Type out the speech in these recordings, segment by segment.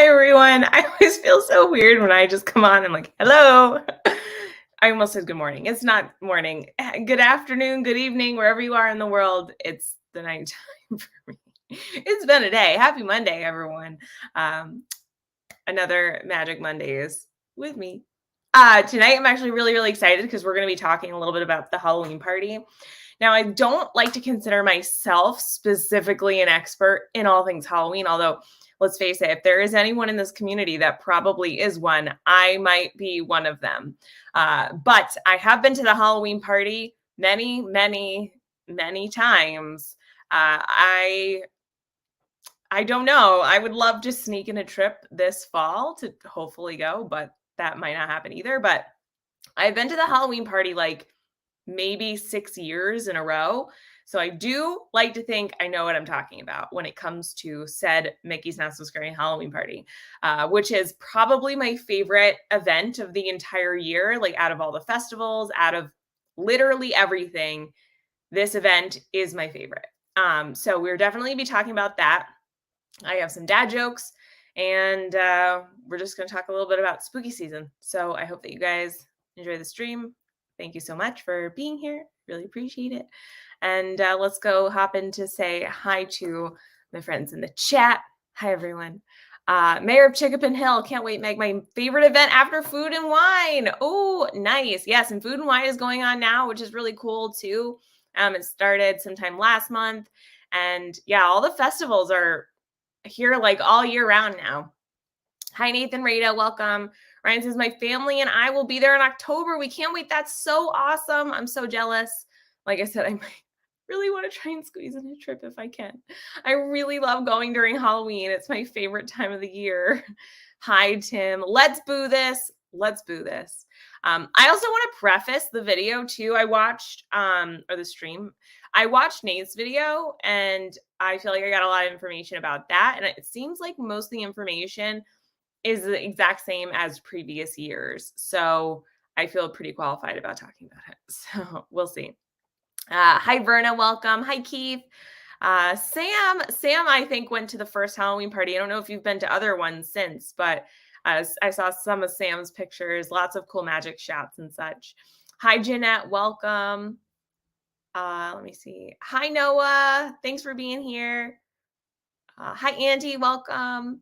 Hi, everyone. I always feel so weird when I just come on and like, hello. I almost said good morning. It's not morning. Good afternoon, good evening, wherever you are in the world. It's the night time for me. It's been a day. Happy Monday, everyone. Um, Another Magic Mondays with me. Tonight, I'm actually really, really excited because we're going to be talking a little bit about the Halloween party. Now, I don't like to consider myself specifically an expert in all things Halloween, although let's face it, if there is anyone in this community that probably is one, I might be one of them. But I have been to the Halloween party many, many, many times. I don't know. I would love to sneak in a trip this fall to hopefully go, but that might not happen either. But I've been to the Halloween party like maybe 6 years in a row. So I do like to think I know what I'm talking about when it comes to said Mickey's Not So Scary Halloween party, which is probably my favorite event of the entire year. Like out of all the festivals, out of literally everything, this event is my favorite. So we're definitely be talking about that. I have some dad jokes, and we're just going to talk a little bit about spooky season. So I hope that you guys enjoy the stream. Thank you so much for being here. Really appreciate it. And let's go hop in to say hi to my friends in the chat. Hi, everyone. Mayor of Chickapin Hill. Can't wait, Meg. My favorite event after Food and Wine. Oh, nice. Yes, and Food and Wine is going on now, which is really cool, too. It started sometime last month. And yeah, all the festivals are here like all year round now. Hi, Nathan Rada. Welcome. Ryan says, my family and I will be there in October. We can't wait. That's so awesome. I'm so jealous. Like I said, I might really want to try and squeeze in a trip if I can. I really love going during Halloween. It's my favorite time of the year. Hi, Tim. Let's boo this. Let's boo this. I also want to preface the video too. I watched, or the stream. I watched Nate's video and I feel like I got a lot of information about that. And it seems like most of the information is the exact same as previous years. So I feel pretty qualified about talking about it. So we'll see. Hi, Verna. Welcome. Hi, Keith. Sam, I think, went to the first Halloween party. I don't know if you've been to other ones since, but I saw some of Sam's pictures, lots of cool magic shots and such. Hi, Jeanette. Welcome. Let me see. Hi, Noah. Thanks for being here. Hi, Andy. Welcome.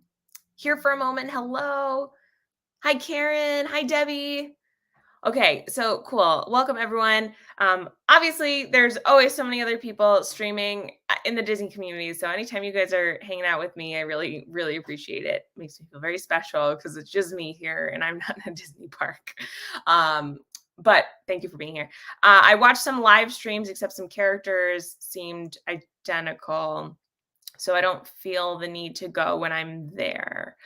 Here for a moment. Hello. Hi, Karen. Hi, Debbie. Okay, so cool. Welcome, everyone. Obviously, there's always so many other people streaming in the Disney community. So anytime you guys are hanging out with me, I really, really appreciate it. Makes me feel very special because it's just me here and I'm not in a Disney park. But thank you for being here. I watched some live streams, except some characters seemed identical. So I don't feel the need to go when I'm there.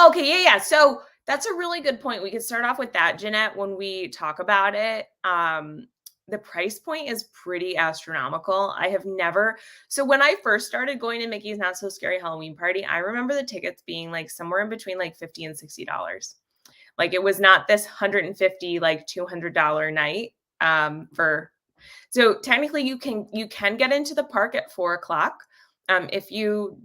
Okay, yeah. So that's a really good point. We could start off with that, Jeanette, when we talk about it. The price point is pretty astronomical. I have never. So when I first started going to Mickey's Not So Scary Halloween Party, I remember the tickets being like somewhere in between like $50 and $60. Like it was not this $150, like $200 night for. So technically you can get into the park at 4:00. If you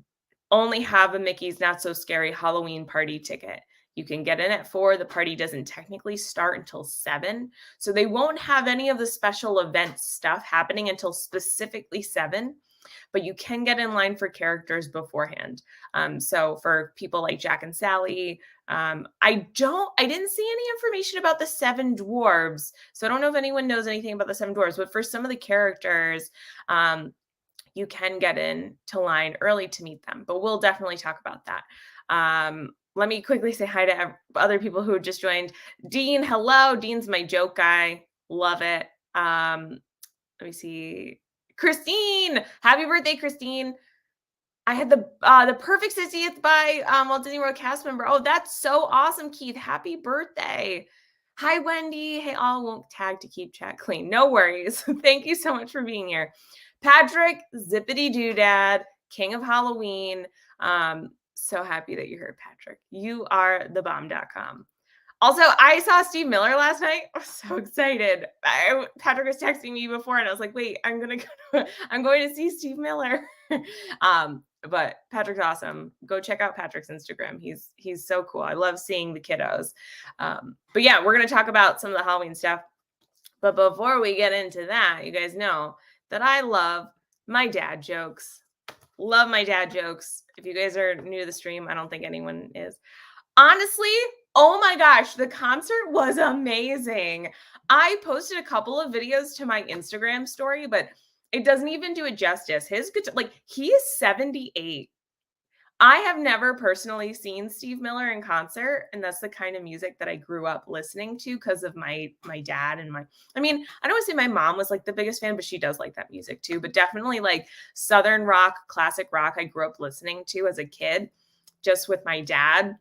only have a Mickey's Not So Scary Halloween party ticket, you can get in at 4. The party doesn't technically start until 7. So they won't have any of the special event stuff happening until specifically 7. But you can get in line for characters beforehand. So for people like Jack and Sally, I didn't see any information about the 7 dwarves. So I don't know if anyone knows anything about the 7 dwarves, but for some of the characters, you can get in to line early to meet them, but we'll definitely talk about that. Let me quickly say hi to other people who just joined. Dean, hello. Dean's my joke guy. Love it. Let me see. Christine, happy birthday, Christine. I had the perfect 60th by Walt Disney World cast member. Oh, that's so awesome, Keith. Happy birthday. Hi, Wendy. Hey, all won't tag to keep chat clean. No worries. Thank you so much for being here. Patrick, Zippity Doodad, King of Halloween. So happy that you're here, Patrick. You are the bomb.com. Also, I saw Steve Miller last night. I was so excited. Patrick was texting me before, and I was like, "Wait, I'm going to see Steve Miller." But Patrick's awesome. Go check out Patrick's Instagram. He's so cool. I love seeing the kiddos. But yeah, we're gonna talk about some of the Halloween stuff. But before we get into that, you guys know that I love my dad jokes. Love my dad jokes. If you guys are new to the stream, I don't think anyone is. Honestly, oh my gosh, the concert was amazing. I posted a couple of videos to my Instagram story, but it doesn't even do it justice. His guitar, like he is 78. I have never personally seen Steve Miller in concert, and that's the kind of music that I grew up listening to because of my dad and my I mean, I don't want to say my mom was like the biggest fan, but she does like that music too. But definitely like Southern rock, classic rock, I grew up listening to as a kid, just with my dad,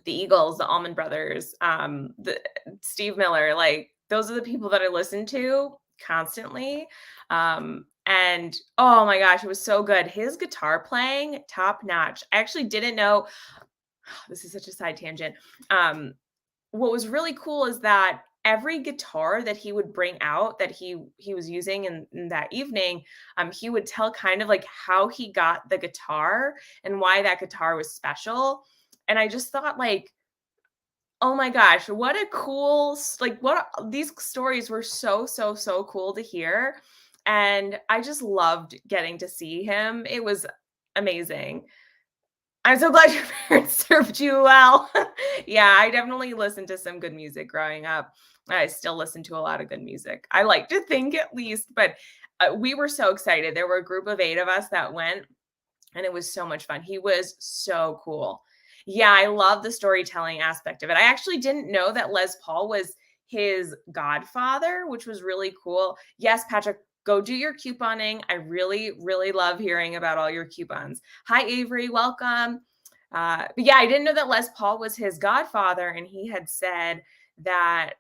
the Eagles, the Allman Brothers, the Steve Miller, like those are the people that I listen to constantly. And oh my gosh, it was so good. His guitar playing, top notch. I actually didn't know this is such a side tangent. What was really cool is that every guitar that he would bring out that he was using in that evening, he would tell kind of like how he got the guitar and why that guitar was special. And I just thought like, oh my gosh, what a cool like these stories were so cool to hear. And I just loved getting to see him. It was amazing. I'm so glad your parents served you well. Yeah, I definitely listened to some good music growing up. I still listen to a lot of good music. I like to think at least, but we were so excited. There were a group of 8 of us that went, and it was so much fun. He was so cool. Yeah, I love the storytelling aspect of it. I actually didn't know that Les Paul was his godfather, which was really cool. Yes, Patrick, go do your couponing. I really love hearing about all your coupons. Hi, Avery, welcome. But yeah, I didn't know that Les Paul was his godfather, and he had said that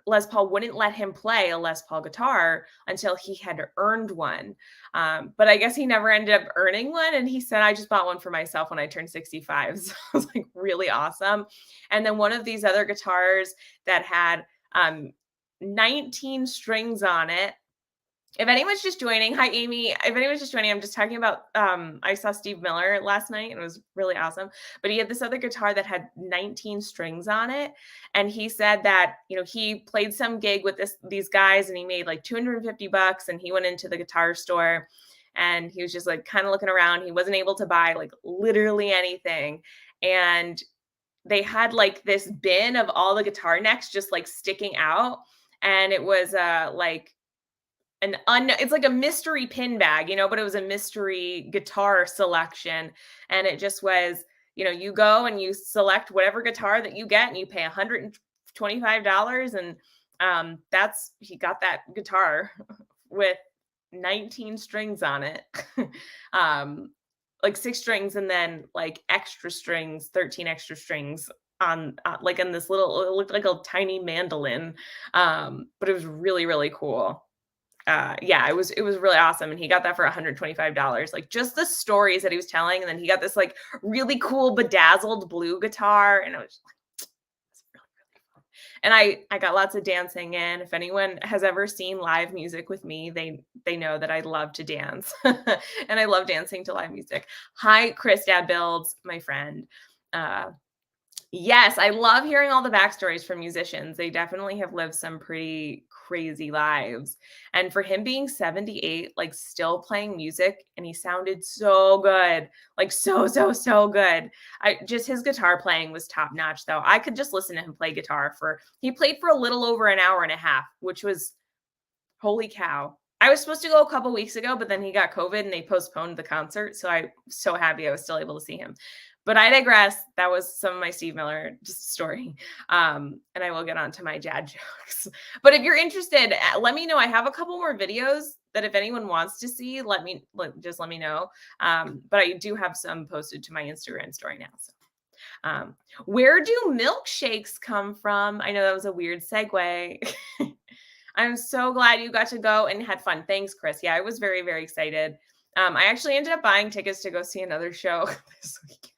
Les Paul wouldn't let him play a Les Paul guitar until he had earned one. But I guess he never ended up earning one. And he said, I just bought one for myself when I turned 65. So I was like, really awesome. And then one of these other guitars that had 19 strings on it. If anyone's just joining, hi Amy. If anyone's just joining, I'm just talking about I saw Steve Miller last night and it was really awesome. But he had this other guitar that had 19 strings on it. And he said that, he played some gig with these guys and he made like $250 and he went into the guitar store and he was just like kind of looking around. He wasn't able to buy like literally anything. And they had like this bin of all the guitar necks just like sticking out. And it was like it's like a mystery pin bag, but it was a mystery guitar selection. And it just was, you go and you select whatever guitar that you get and you pay $125. And he got that guitar with 19 strings on it. Like 6 strings and then like extra strings, 13 extra strings on like in this little, it looked like a tiny mandolin. But it was really cool. Yeah, it was really awesome. And he got that for $125. Like just the stories that he was telling. And then he got this like really cool bedazzled blue guitar. And I was just like, it's really fun. And I got lots of dancing in. If anyone has ever seen live music with me, they know that I love to dance. And I love dancing to live music. Hi, Chris Dad Builds, my friend. Yes, I love hearing all the backstories from musicians. They definitely have lived some pretty crazy lives. And for him being 78, like still playing music, and he sounded so good, like so good. His guitar playing was top notch though. I could just listen to him play guitar he played for a little over an hour and a half, which was holy cow. I was supposed to go a couple weeks ago, but then he got COVID and they postponed the concert. So I'm so happy I was still able to see him. But I digress. That was some of my Steve Miller story. And I will get on to my dad jokes. But if you're interested, let me know. I have a couple more videos that if anyone wants to see, just let me know. But I do have some posted to my Instagram story now. So where do milkshakes come from? I know that was a weird segue. I'm so glad you got to go and had fun. Thanks, Chris. Yeah, I was very excited. I actually ended up buying tickets to go see another show this weekend.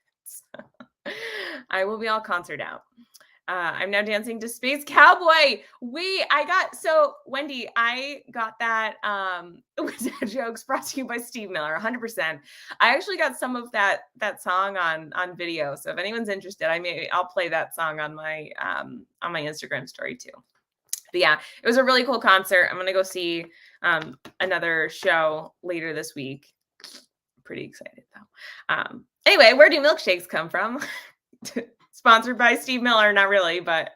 I will be all concert out. I'm now dancing to Space Cowboy. So Wendy, I got that with that jokes brought to you by Steve Miller, 100%. I actually got some of that song on video. So if anyone's interested, I'll play that song on my Instagram story too. But yeah, it was a really cool concert. I'm gonna go see another show later this week. Pretty excited though. Anyway, where do milkshakes come from? Sponsored by Steve Miller, not really, but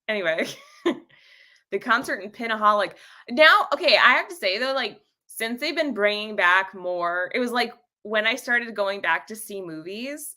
anyway. The concert in Pinaholic. Now, okay, I have to say though, like since they've been bringing back more, it was like when I started going back to see movies,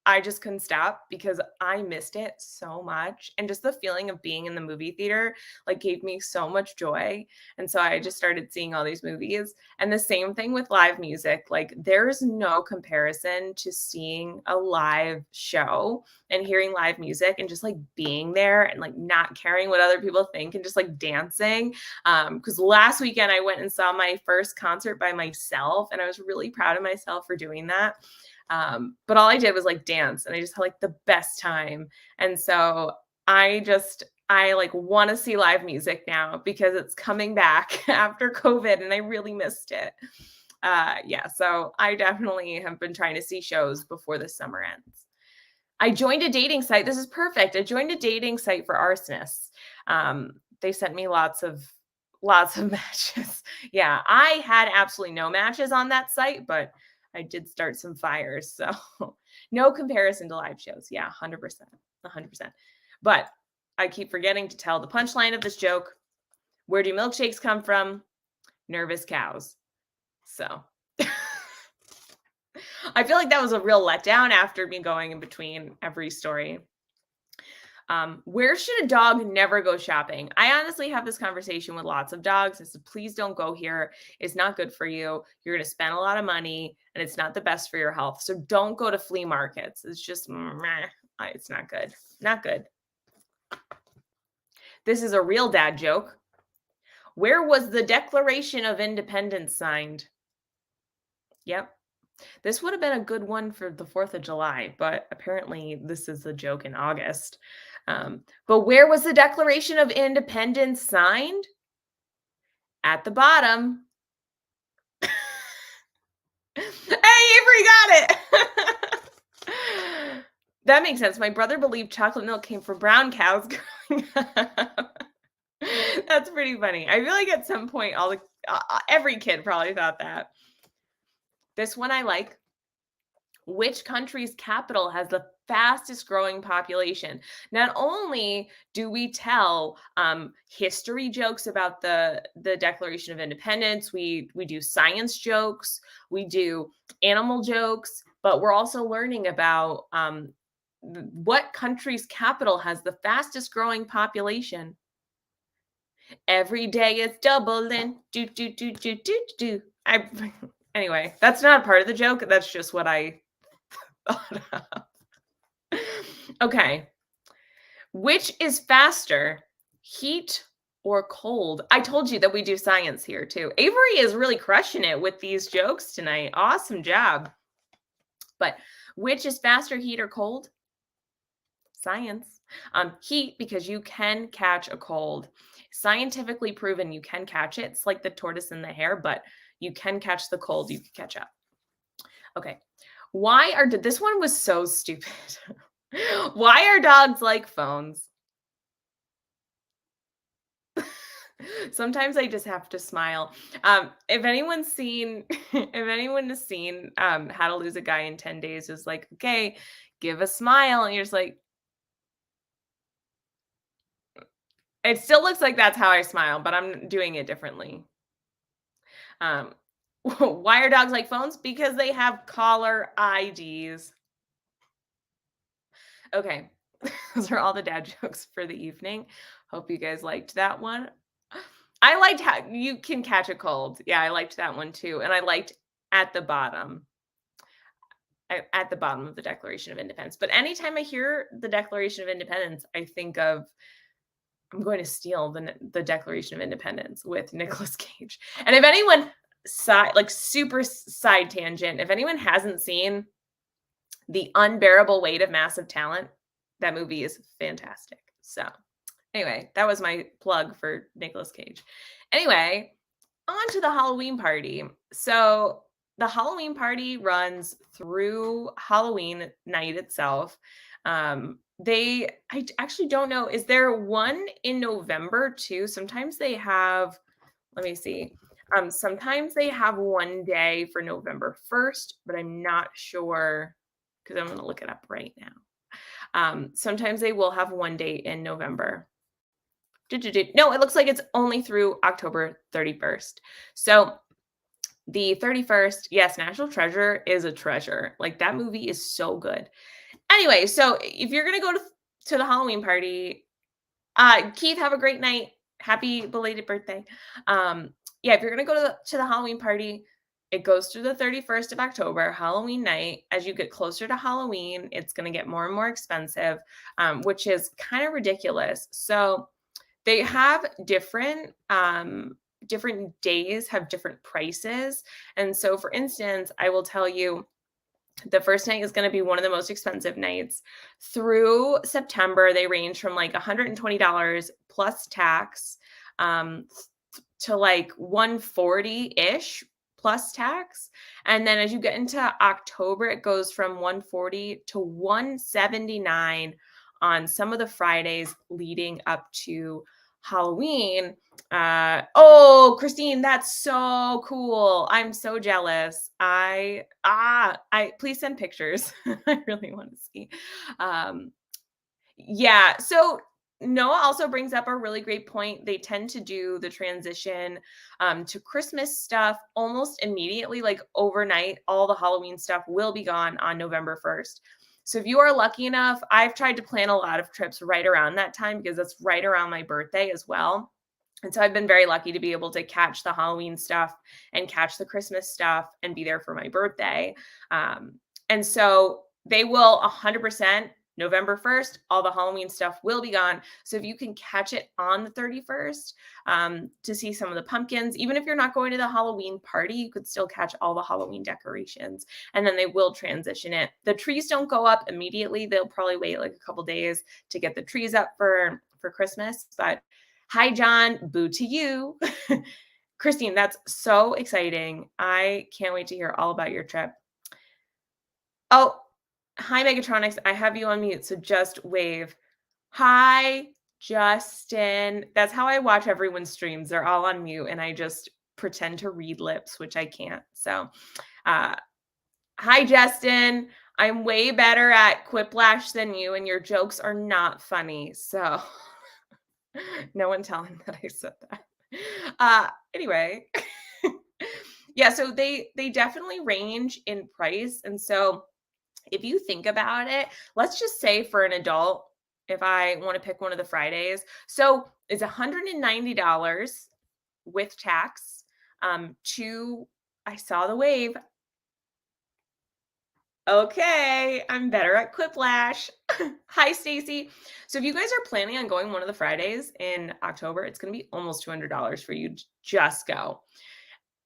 I just couldn't stop because I missed it so much. And just the feeling of being in the movie theater like gave me so much joy. And so I just started seeing all these movies. And the same thing with live music. Like there's no comparison to seeing a live show and hearing live music and just like being there and like not caring what other people think and just like dancing. Because last weekend I went and saw my first concert by myself and I was really proud of myself for doing that. But all I did was like dance and I just had like the best time. And so I like want to see live music now because it's coming back after COVID and I really missed it. Yeah, so I definitely have been trying to see shows before the summer ends. I joined a dating site. This is perfect. I joined a dating site for arsonists. They sent me lots of matches. Yeah, I had absolutely no matches on that site, but I did start some fires. So no comparison to live shows. Yeah, 100%. 100%. But I keep forgetting to tell the punchline of this joke. Where do milkshakes come from? Nervous cows. So I feel like that was a real letdown after me going in between every story. Where should a dog never go shopping? I honestly have this conversation with lots of dogs. I said, please don't go here. It's not good for you. You're going to spend a lot of money and it's not the best for your health. So don't go to flea markets. It's just, meh, it's not good. Not good. This is a real dad joke. Where was the Declaration of Independence signed? Yep. This would have been a good one for the 4th of July, but apparently this is a joke in August. But where was the Declaration of Independence signed? At the bottom. Hey, Avery got it. That makes sense. My brother believed chocolate milk came from brown cows growing up. That's pretty funny. I feel like at some point, every kid probably thought that. This one I like. Which country's capital has the fastest growing population? Not only do we tell history jokes about the Declaration of Independence, we do science jokes, we do animal jokes, but we're also learning about what country's capital has the fastest growing population. Every day it's doubling. Do do do do do do. Anyway, that's not a part of the joke. That's just what I thought of. Okay. Which is faster, heat or cold? I told you that we do science here too. Avery is really crushing it with these jokes tonight. Awesome job. But which is faster, heat or cold? Science. Heat, because you can catch a cold. Scientifically proven you can catch it. It's like the tortoise and the hare, but you can catch the cold. You can catch up. Okay. This one was so stupid. Why are dogs like phones? Sometimes I just have to smile. If anyone has seen How to Lose a Guy in 10 Days, is like, okay, give a smile. And you're just like, it still looks like that's how I smile, but I'm doing it differently. Why are dogs like phones? Because they have caller IDs. Okay. Those are all the dad jokes for the evening. Hope you guys liked that one. I liked how you can catch a cold. Yeah, I liked that one too. And I liked at the bottom. At the bottom of the Declaration of Independence. But anytime I hear the Declaration of Independence, I think of I'm going to steal the Declaration of Independence with Nicolas Cage. And if anyone super side tangent, if anyone hasn't seen The Unbearable Weight of Massive Talent, That movie is fantastic. So, anyway, that was my plug for Nicolas Cage. Anyway, on to the Halloween party. So, the Halloween party runs through Halloween night itself. Actually don't know. Is there one in November too? Sometimes they have, let me see. Sometimes they have one day for November 1st, but I'm not sure because I'm going to look it up right now. Sometimes they will have one day in November. No, it looks like it's only through October 31st. So the 31st, yes, National Treasure is a treasure. Like that movie is so good. Anyway, so if you're gonna go to the Halloween party, Keith, have a great night. Happy belated birthday. Yeah, if you're gonna go to the Halloween party, it goes through the 31st of October, Halloween night. As you get closer to Halloween, it's gonna get more and more expensive, which is kind of ridiculous. So they have different days have different prices. And so for instance, I will tell you the first night is going to be one of the most expensive nights. Through September, they range from like $120 plus tax um, to like 140-ish plus tax. And then as you get into October, it goes from 140 to 179 on some of the Fridays leading up to Halloween. Oh, Christine, that's so cool. I'm so jealous. I please send pictures. I really want to see. Um, yeah. So Noah also brings up a really great point. They tend to do the transition to Christmas stuff almost immediately, like overnight. All the Halloween stuff will be gone on November 1st. So if you are lucky enough, I've tried to plan a lot of trips right around that time because that's right around my birthday as well. And so I've been very lucky to be able to catch the Halloween stuff and catch the Christmas stuff and be there for my birthday. And so they will 100% November 1st, all the Halloween stuff will be gone. So if you can catch it on the 31st to see some of the pumpkins, even if you're not going to the Halloween party, you could still catch all the Halloween decorations. And then they will transition it. The trees don't go up immediately. They'll probably wait like a couple days to get the trees up for Christmas. But hi, John, boo to you. Christine, that's so exciting. I can't wait to hear all about your trip. Oh, hi, Megatronics. I have you on mute, so just wave. Hi, Justin. That's how I watch everyone's streams. They're all on mute, and I just pretend to read lips, which I can't. So, uh, hi, Justin. I'm way better at quiplash than you, and your jokes are not funny. So, no one tell him that I said that. Anyway, yeah. So they definitely range in price, and so if you think about it, let's just say for an adult, if I want to pick one of the Fridays, so it's $190 with tax. I saw the wave. Okay, I'm better at quiplash. Hi, Stacy. So if you guys are planning on going one of the Fridays in October, it's going to be almost $200 for you to just go.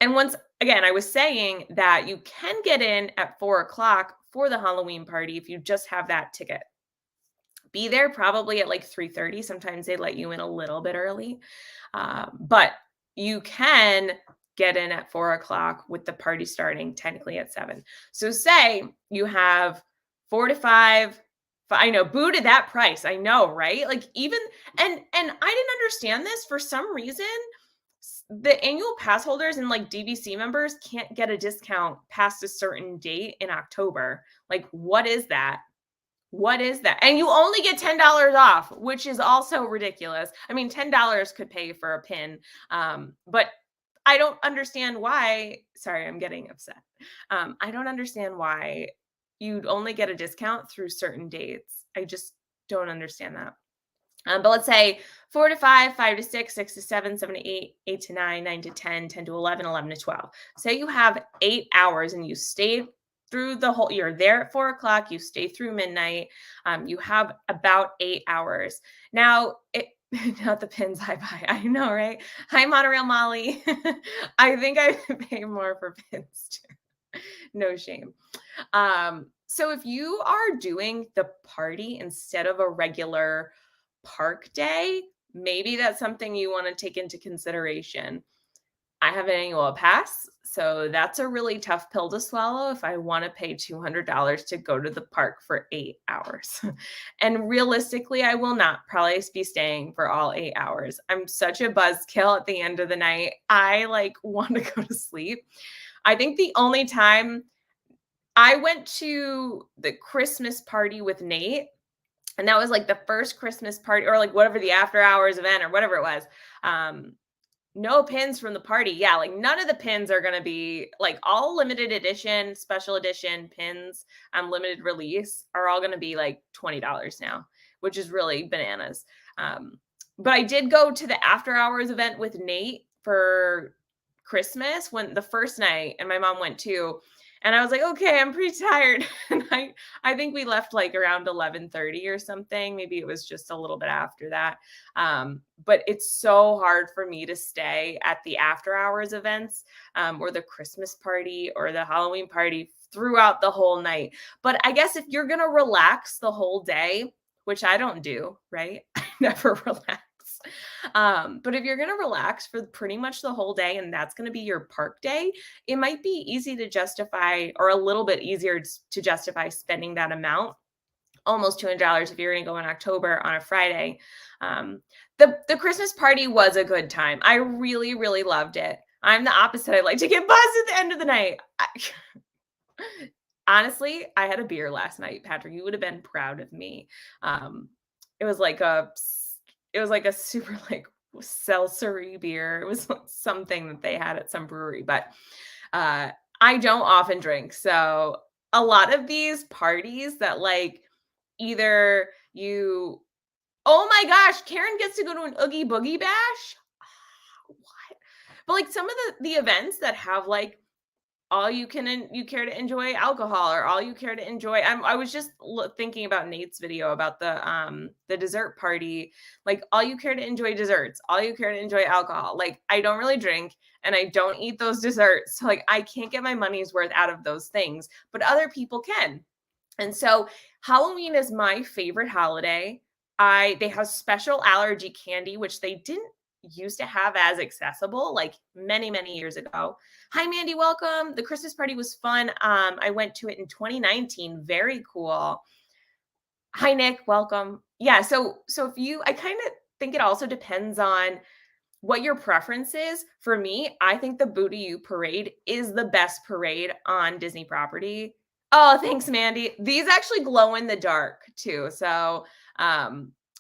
And once again, I was saying that you can get in at 4 o'clock for the Halloween party if you just have that ticket. Be there probably at like 3:30. Sometimes they let you in a little bit early, but you can get in at 4 o'clock with the party starting technically at 7. So say you have 4 to 5. I know, boo to that price. I know, right? Like even and I didn't understand this for some reason the annual pass holders and like DVC members can't get a discount past a certain date in October. Like, what is that? What is that? And you only get $10 off, which is also ridiculous. I mean, $10 could pay for a pin. But I don't understand why. Sorry, I'm getting upset. I don't understand why you'd only get a discount through certain dates. I just don't understand that. But let's say 4 to 5, 5 to 6, 6 to 7, 7 to 8, 8 to 9, 9 to 10, 10 to 11, 11 to 12. Say you have 8 hours and you stayed through the whole, you're there at 4 o'clock, you stay through midnight. You have about 8 hours. Now, not the pins I buy. I know, right? Hi, Monorail Molly. I think I pay more for pins too. No shame. So if you are doing the party instead of a regular park day, maybe that's something you want to take into consideration. I have an annual pass, so that's a really tough pill to swallow if I want to pay $200 to go to the park for 8 hours. And realistically, I will not probably be staying for all 8 hours. I'm such a buzzkill at the end of the night. I like want to go to sleep. I think the only time I went to the Christmas party with Nate, and that was like the first Christmas party or like whatever the after hours event or whatever it was. Um, no pins from the party. Yeah, like none of the pins are gonna be like all limited edition, special edition pins, limited release are all gonna be like $20 now, which is really bananas. But I did go to the after hours event with Nate for Christmas when the first night, and my mom went too. And I was like, okay, I'm pretty tired. And I think we left like around 11:30 or something. Maybe it was just a little bit after that. But it's so hard for me to stay at the after hours events or the Christmas party or the Halloween party throughout the whole night. But I guess if you're going to relax the whole day, which I don't do, right? I never relax. But if you're going to relax for pretty much the whole day and that's going to be your park day, it might be easy to justify or a little bit easier to justify spending that amount, almost $200 if you're going to go in October on a Friday. The Christmas party was a good time. I really, really loved it. I'm the opposite. I like to get buzzed at the end of the night. Honestly, I had a beer last night, Patrick. You would have been proud of me. Um, it was like a super like seltzery beer. It was something that they had at some brewery, but I don't often drink. So a lot of these parties that like either you oh my gosh, Karen gets to go to an Oogie Boogie Bash. What? But like some of the events that have like all you can you care to enjoy alcohol or all you care to enjoy I was just thinking about Nate's video about the dessert party, like all you care to enjoy desserts, all you care to enjoy alcohol. Like I don't really drink and I don't eat those desserts, so like I can't get my money's worth out of those things, but other people can. And so Halloween is my favorite holiday. They have special allergy candy, which they didn't used to have as accessible like many, many years ago. Hi, Mandy. Welcome. The Christmas party was fun. I went to it in 2019. Very cool. Hi, Nick. Welcome. Yeah. So if you, I kind of think it also depends on what your preference is. For me, I think the Booty You parade is the best parade on Disney property. Oh, thanks, Mandy. These actually glow in the dark too. So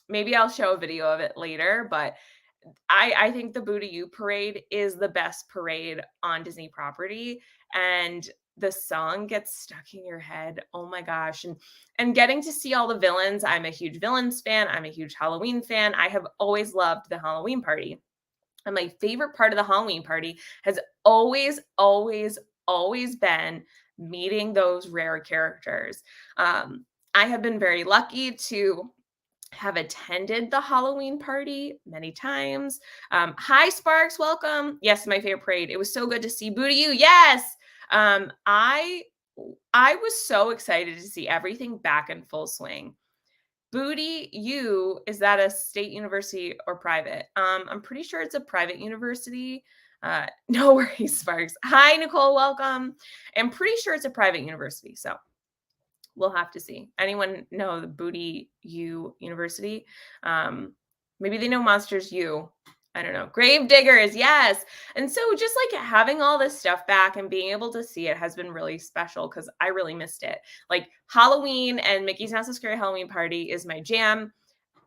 maybe I'll show a video of it later, but I think the Booty You parade is the best parade on Disney property, and the song gets stuck in your head. Oh my gosh. And getting to see all the villains. I'm a huge villains fan. I'm a huge Halloween fan. I have always loved the Halloween party. And my favorite part of the Halloween party has always, always, always been meeting those rare characters. I have been very lucky to have attended the Halloween party many times. Hi, Sparks, welcome. Yes, my favorite parade. It was so good to see Booty You. Yes, I was so excited to see everything back in full swing. Booty U, is that a state university or private? I'm pretty sure it's a private university. No worries, Sparks. Hi, Nicole, welcome. I'm pretty sure it's a private university, so we'll have to see. Anyone know the Booty U University? Maybe they know Monsters U. I don't know. Grave Diggers, yes. And so just like having all this stuff back and being able to see it has been really special because I really missed it. Like Halloween and Mickey's Not So Scary Halloween Party is my jam.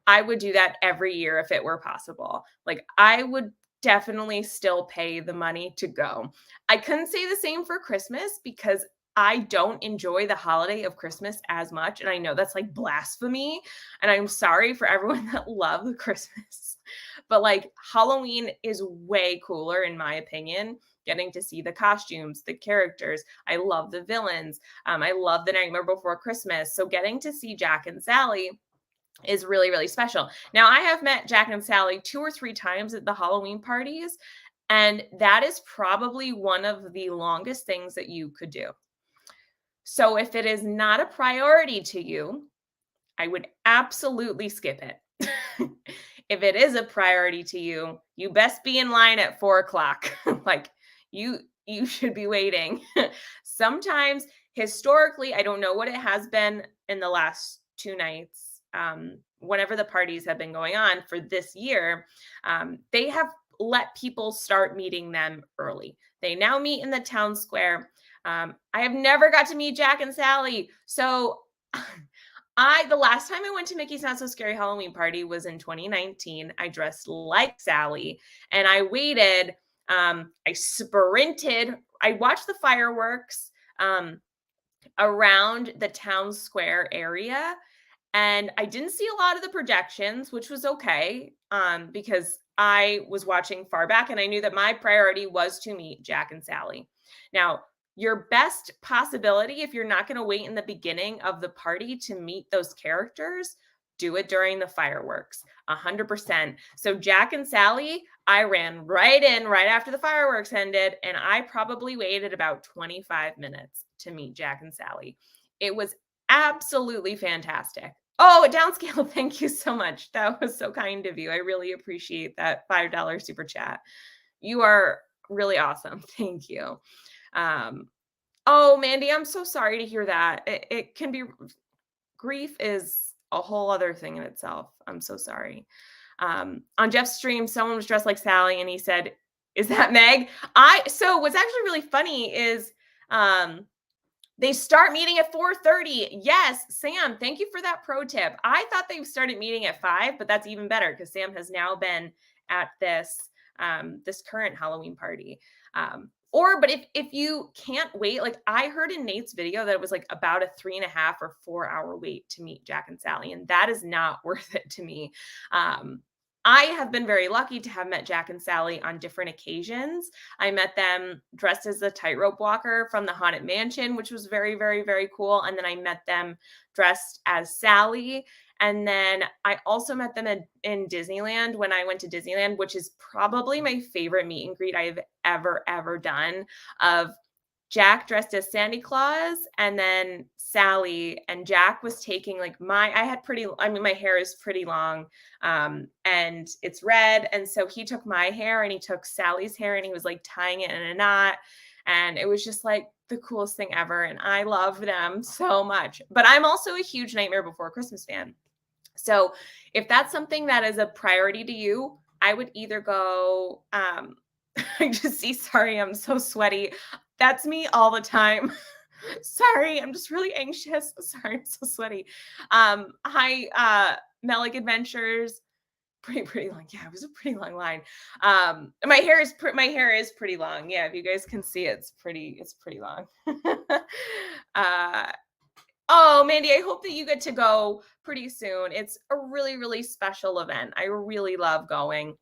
I would do that every year if it were possible. Like I would definitely still pay the money to go. I couldn't say the same for Christmas because I don't enjoy the holiday of Christmas as much. And I know that's like blasphemy. And I'm sorry for everyone that loves Christmas. But like Halloween is way cooler, in my opinion. Getting to see the costumes, the characters. I love the villains. I love the Nightmare Before Christmas. So getting to see Jack and Sally is really, really special. Now, I have met Jack and Sally 2 or 3 times at the Halloween parties. And that is probably one of the longest things that you could do. So if it is not a priority to you, I would absolutely skip it. If it is a priority to you, you best be in line at 4 o'clock. Like you should be waiting. Sometimes historically, I don't know what it has been in the last 2 nights. Whenever the parties have been going on for this year, they have let people start meeting them early. They now meet in the town square. I have never got to meet Jack and Sally. So the last time I went to Mickey's Not So Scary Halloween Party was in 2019. I dressed like Sally and I waited. I sprinted. I watched the fireworks around the town square area, and I didn't see a lot of the projections, which was okay, because I was watching far back and I knew that my priority was to meet Jack and Sally. Now, your best possibility, if you're not going to wait in the beginning of the party to meet those characters, do it during the fireworks, 100%. So, Jack and Sally, I ran right in right after the fireworks ended, and I probably waited about 25 minutes to meet Jack and Sally. It was absolutely fantastic. Oh, a downscale. Thank you so much. That was so kind of you. I really appreciate that $5 super chat. You are really awesome. Thank you. Um, oh, Mandy, I'm so sorry to hear that. It can be, grief is a whole other thing in itself. I'm so sorry. On Jeff's stream, someone was dressed like Sally and he said, "Is that Meg?" So what's actually really funny is, they start meeting at 4:30. Yes, Sam, thank you for that pro tip. I thought they started meeting at 5, but that's even better because Sam has now been at this current Halloween party. But if you can't wait, like I heard in Nate's video that it was like about a 3.5 or 4 hour wait to meet Jack and Sally, and that is not worth it to me. I have been very lucky to have met Jack and Sally on different occasions. I met them dressed as the tightrope walker from the Haunted Mansion, which was very, very, very cool. And then I met them dressed as Sally. And then I also met them in Disneyland when I went to Disneyland, which is probably my favorite meet and greet I've ever done, of Jack dressed as Santa Claus and then Sally, and Jack was taking like my hair is pretty long, and it's red. And so he took my hair and he took Sally's hair and he was like tying it in a knot. And it was just like the coolest thing ever. And I love them so much. But I'm also a huge Nightmare Before Christmas fan. So if that's something that is a priority to you, I would either go, I just see, sorry, I'm so sweaty. That's me all the time. Sorry, I'm just really anxious. Sorry, I'm so sweaty. Hi, Melic Adventures. Pretty long. Yeah, it was a pretty long line. My hair is pretty long. Yeah, if you guys can see it, it's pretty long. Oh, Mandy, I hope that you get to go pretty soon. It's a really, really special event. I really love going.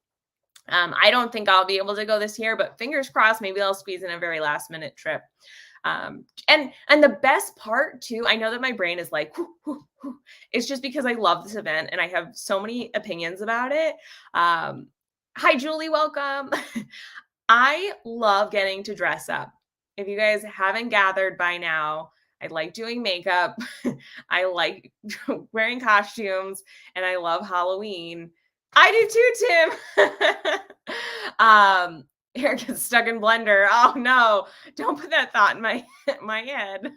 I don't think I'll be able to go this year, but fingers crossed, maybe I'll squeeze in a very last minute trip. And the best part too, I know that my brain is like, whoo, whoo, whoo. It's just because I love this event and I have so many opinions about it. Hi, Julie, welcome. I love getting to dress up. If you guys haven't gathered by now, I like doing makeup. I like wearing costumes, and I love Halloween. I do too, Tim. Hair gets stuck in blender. Oh no, don't put that thought in my head.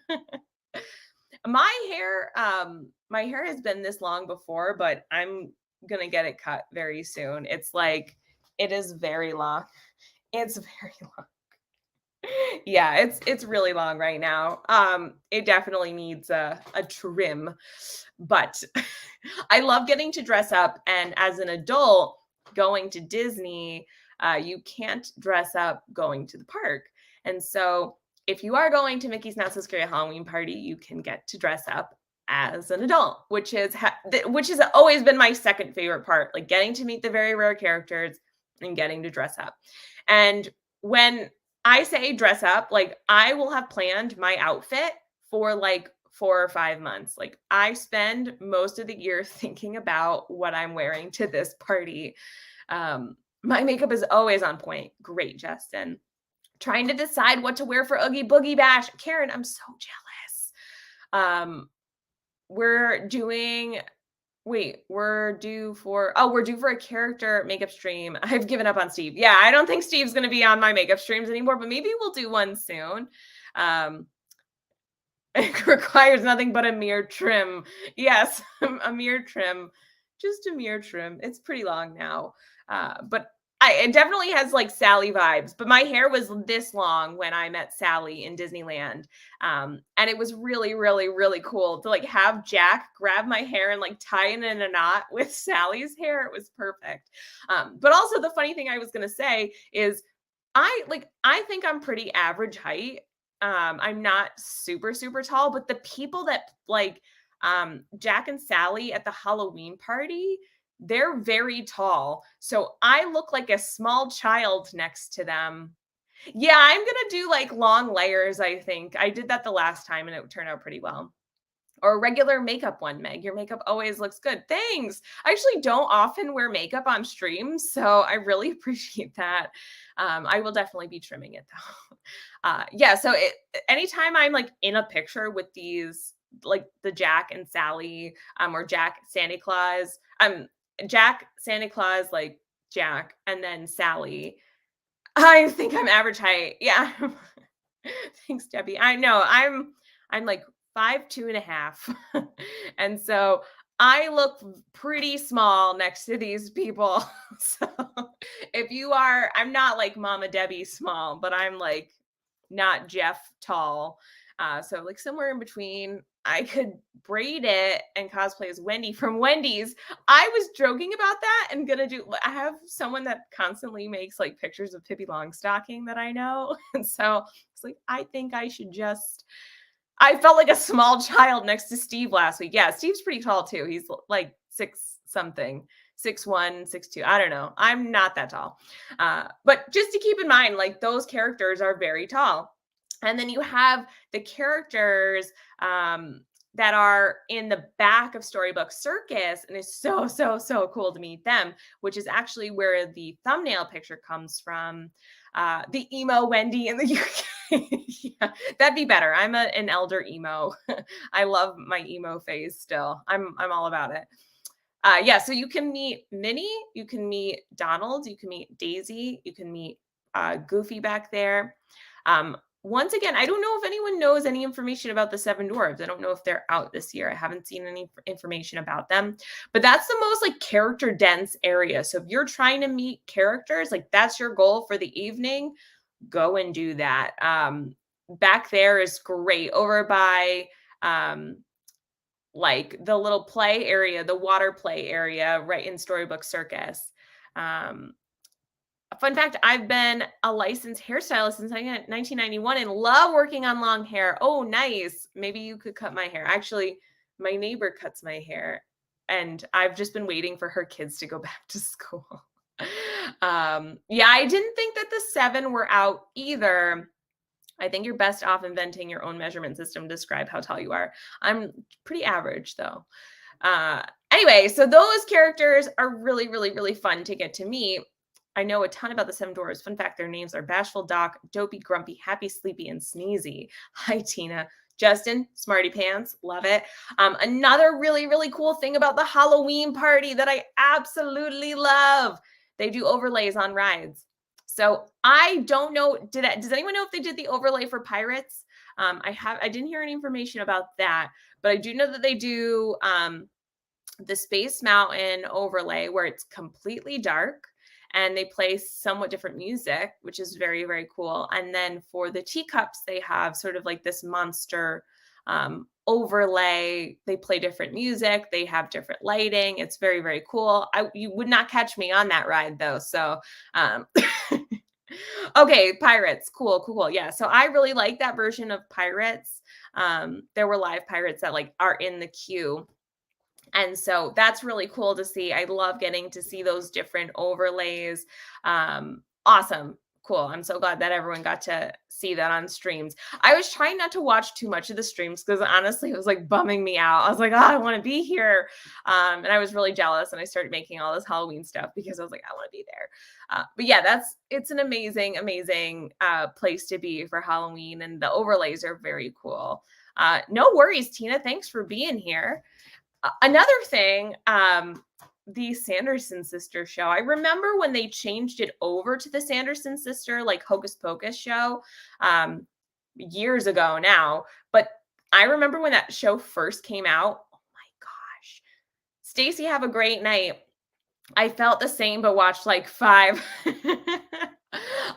My hair has been this long before, but I'm gonna get it cut very soon. It is very long. It's very long. Yeah, it's really long right now. It definitely needs a trim, but I love getting to dress up. And as an adult going to Disney, you can't dress up going to the park. And so if you are going to Mickey's Not So Scary Halloween Party, you can get to dress up as an adult, which has always been my second favorite part, like getting to meet the very rare characters and getting to dress up. And when I say dress up, like I will have planned my outfit for like 4 or 5 months. Like I spend most of the year thinking about what I'm wearing to this party. My makeup is always on point. Great, Justin. Trying to decide what to wear for Oogie Boogie Bash. Karen, I'm so jealous. Um, we're doing we're due for a character makeup stream. I've given up on Steve. Yeah, I don't think Steve's gonna be on my makeup streams anymore, but maybe we'll do one soon. Um, it requires nothing but a mere trim. Yes, a mere trim. Just a mere trim. It's pretty long now. But it definitely has like Sally vibes. But my hair was this long when I met Sally in Disneyland. And it was really, really, really cool to like have Jack grab my hair and like tie it in a knot with Sally's hair. It was perfect. But also the funny thing I was gonna say is I think I'm pretty average height. I'm not super, super tall, but the people that like Jack and Sally at the Halloween party, they're very tall. So I look like a small child next to them. Yeah, I'm gonna do like long layers, I think. I did that the last time and it turned out pretty well. Or a regular makeup one, Meg. Your makeup always looks good. Thanks. I actually don't often wear makeup on streams, so I really appreciate that. I will definitely be trimming it though. Yeah, so anytime I'm like in a picture with these, like the Jack and Sally, or Jack Santa Claus, Jack Santa Claus, like Jack, and then Sally. I think I'm average height. Yeah. Thanks, Debbie. I know I'm like 5'2.5". And so I look pretty small next to these people. So if you are, I'm not like Mama Debbie small, but I'm like not Jeff tall. So like somewhere in between, I could braid it and cosplay as Wendy from Wendy's. I was joking about that and gonna do. I have someone that constantly makes like pictures of Pippi Longstocking that I know, and so it's like I think I should just. I felt like a small child next to Steve last week. Yeah, Steve's pretty tall too. He's like six something, 6'1", 6'2". I don't know. I'm not that tall. But just to keep in mind, like those characters are very tall. And then you have the characters that are in the back of Storybook Circus, and it's so, so, so cool to meet them, which is actually where the thumbnail picture comes from. The emo Wendy in the UK. Yeah, that'd be better. I'm an elder emo. I love my emo phase still. I'm all about it. Yeah, so you can meet Minnie, you can meet Donald, you can meet Daisy, you can meet Goofy back there. Once again, I don't know if anyone knows any information about the Seven Dwarves. I don't know if they're out this year. I haven't seen any information about them, but that's the most like character dense area. So if you're trying to meet characters, like that's your goal for the evening, go and do that. Back there is great. Over by like the little play area, the water play area right in Storybook Circus. Um, Fun fact, I've been a licensed hairstylist since 1991 and love working on long hair. Oh, nice. Maybe you could cut my hair. Actually, my neighbor cuts my hair and I've just been waiting for her kids to go back to school. Yeah, I didn't think that the seven were out either. I think you're best off inventing your own measurement system to describe how tall you are. I'm pretty average though. Anyway, so those characters are really, really, really fun to get to meet. I know a ton about the Seven Dwarfs. Fun fact, their names are Bashful Doc, Dopey, Grumpy, Happy, Sleepy, and Sneezy. Hi, Tina. Justin, Smarty Pants, love it. Another really, really cool thing about the Halloween party that I absolutely love, they do overlays on rides. So I don't know, does anyone know if they did the overlay for Pirates? I didn't hear any information about that, but I do know that they do the Space Mountain overlay where it's completely dark and they play somewhat different music, which is very, very cool. And then for the teacups, they have sort of like this monster overlay. They play different music. They have different lighting. It's very, very cool. You would not catch me on that ride though. So, okay, Pirates. Cool, cool, cool. Yeah. So I really like that version of Pirates. There were live pirates that like are in the queue. And so that's really cool to see. I love getting to see those different overlays. Awesome. Cool. I'm so glad that everyone got to see that on streams. I was trying not to watch too much of the streams because honestly, it was like bumming me out. I was like, oh, I want to be here. And I was really jealous. And I started making all this Halloween stuff because I was like, I want to be there. But yeah, it's an amazing, amazing place to be for Halloween. And the overlays are very cool. No worries, Tina. Thanks for being here. Another thing, the Sanderson sister show. I remember when they changed it over to the Sanderson sister, like Hocus Pocus show, um, years ago now. But I remember when that show first came out. Oh my gosh. Stacy, have a great night. I felt the same, but watched like 5.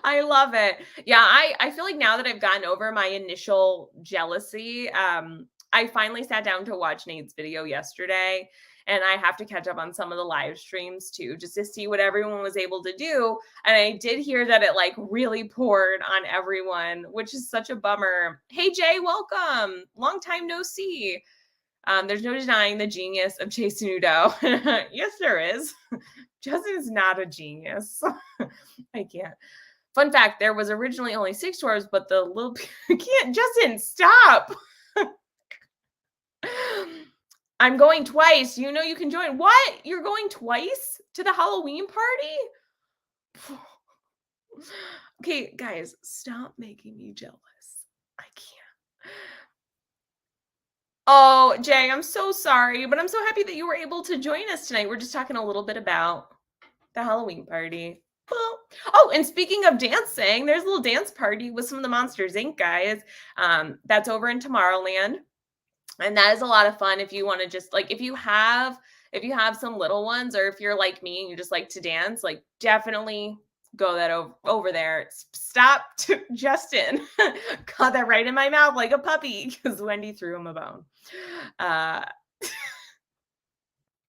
I love it. Yeah, I feel like now that I've gotten over my initial jealousy, I finally sat down to watch Nate's video yesterday, and I have to catch up on some of the live streams too, just to see what everyone was able to do. And I did hear that it like really poured on everyone, which is such a bummer. Hey Jay, welcome. Long time no see. There's no denying the genius of Jason Udo. Yes, there is. Justin is not a genius. I can't. Fun fact, there was originally only 6 dwarves, but the little can't Justin stop. I'm going twice. You know you can join. What? You're going twice to the Halloween party? Okay, guys, stop making me jealous. I can't. Oh, Jay, I'm so sorry, but I'm so happy that you were able to join us tonight. We're just talking a little bit about the Halloween party. Well, oh, and speaking of dancing, there's a little dance party with some of the Monsters Inc. guys. That's over in Tomorrowland, and that is a lot of fun. If you want to just like, if you have some little ones, or if you're like me and you just like to dance, like definitely go that over there. Stop, Justin. Got that right in my mouth like a puppy because Wendy threw him a bone. Uh, you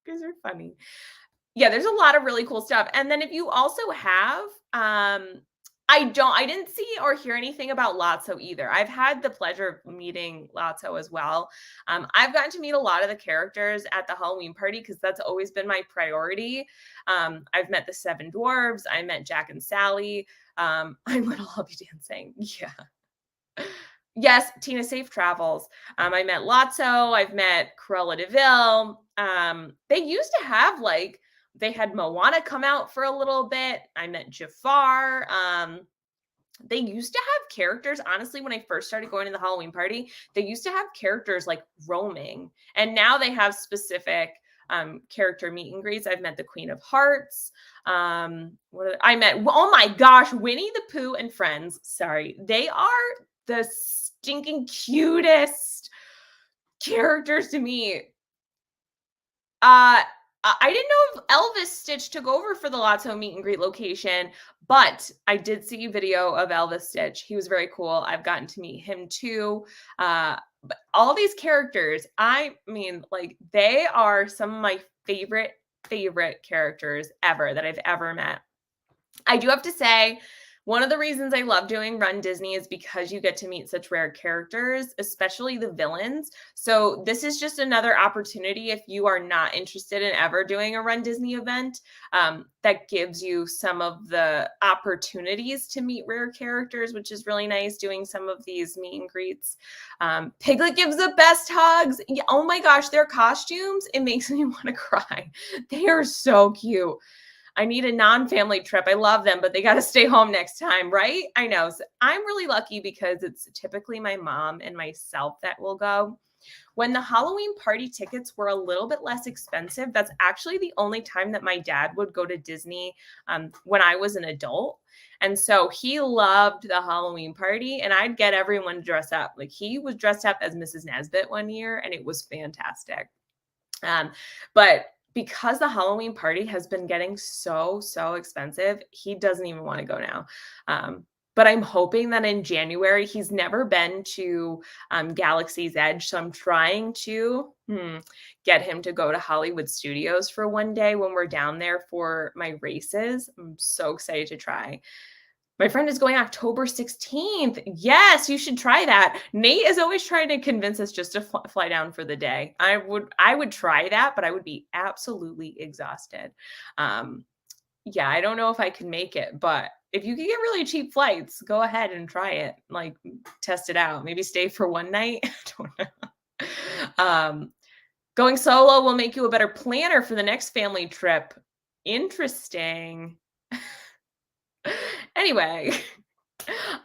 guys are funny. Yeah, there's a lot of really cool stuff. And then if you also have, I didn't see or hear anything about Lotso either. I've had the pleasure of meeting Lotso as well. I've gotten to meet a lot of the characters at the Halloween party because that's always been my priority. I've met the 7 dwarves. I met Jack and Sally. I'm little hubby dancing. Yeah. Yes, Tina, safe travels. I met Lotso. I've met Cruella DeVille. They used to have like they had Moana come out for a little bit. I met Jafar. They used to have characters, honestly, when I first started going to the Halloween party, they used to have characters like roaming. And now they have specific character meet and greets. I've met the Queen of Hearts. I met, oh my gosh, Winnie the Pooh and friends. Sorry. They are the stinking cutest characters to me. I didn't know if Elvis Stitch took over for the Lotso meet and greet location, but I did see a video of Elvis Stitch. He was very cool. I've gotten to meet him too. But all these characters, I mean, like they are some of my favorite characters ever that I've ever met. I do have to say, one of the reasons I love doing Run Disney is because you get to meet such rare characters, especially the villains. So this is just another opportunity if you are not interested in ever doing a Run Disney event, that gives you some of the opportunities to meet rare characters, which is really nice doing some of these meet and greets. Piglet gives the best hugs. Yeah, oh my gosh, their costumes, it makes me want to cry. They are so cute. I need a non-family trip. I love them, but they got to stay home next time, right? I know. So I'm really lucky because it's typically my mom and myself that will go. When the Halloween party tickets were a little bit less expensive, that's actually the only time that my dad would go to Disney when I was an adult. And so he loved the Halloween party, and I'd get everyone to dress up. Like he was dressed up as Mrs. Nesbit one year, and it was fantastic. But because the Halloween party has been getting so expensive, he doesn't even want to go now. But I'm hoping that in January, he's never been to Galaxy's Edge. So I'm trying to get him to go to Hollywood Studios for one day when we're down there for my races. I'm so excited to try. My friend is going October 16th. Yes, you should try that. Nate is always trying to convince us just to fly down for the day. I would try that, but I would be absolutely exhausted. Yeah, I don't know if I can make it, but if you can get really cheap flights, go ahead and try it. Like test it out. Maybe stay for one night. I don't know. Going solo will make you a better planner for the next family trip. Interesting. Anyway,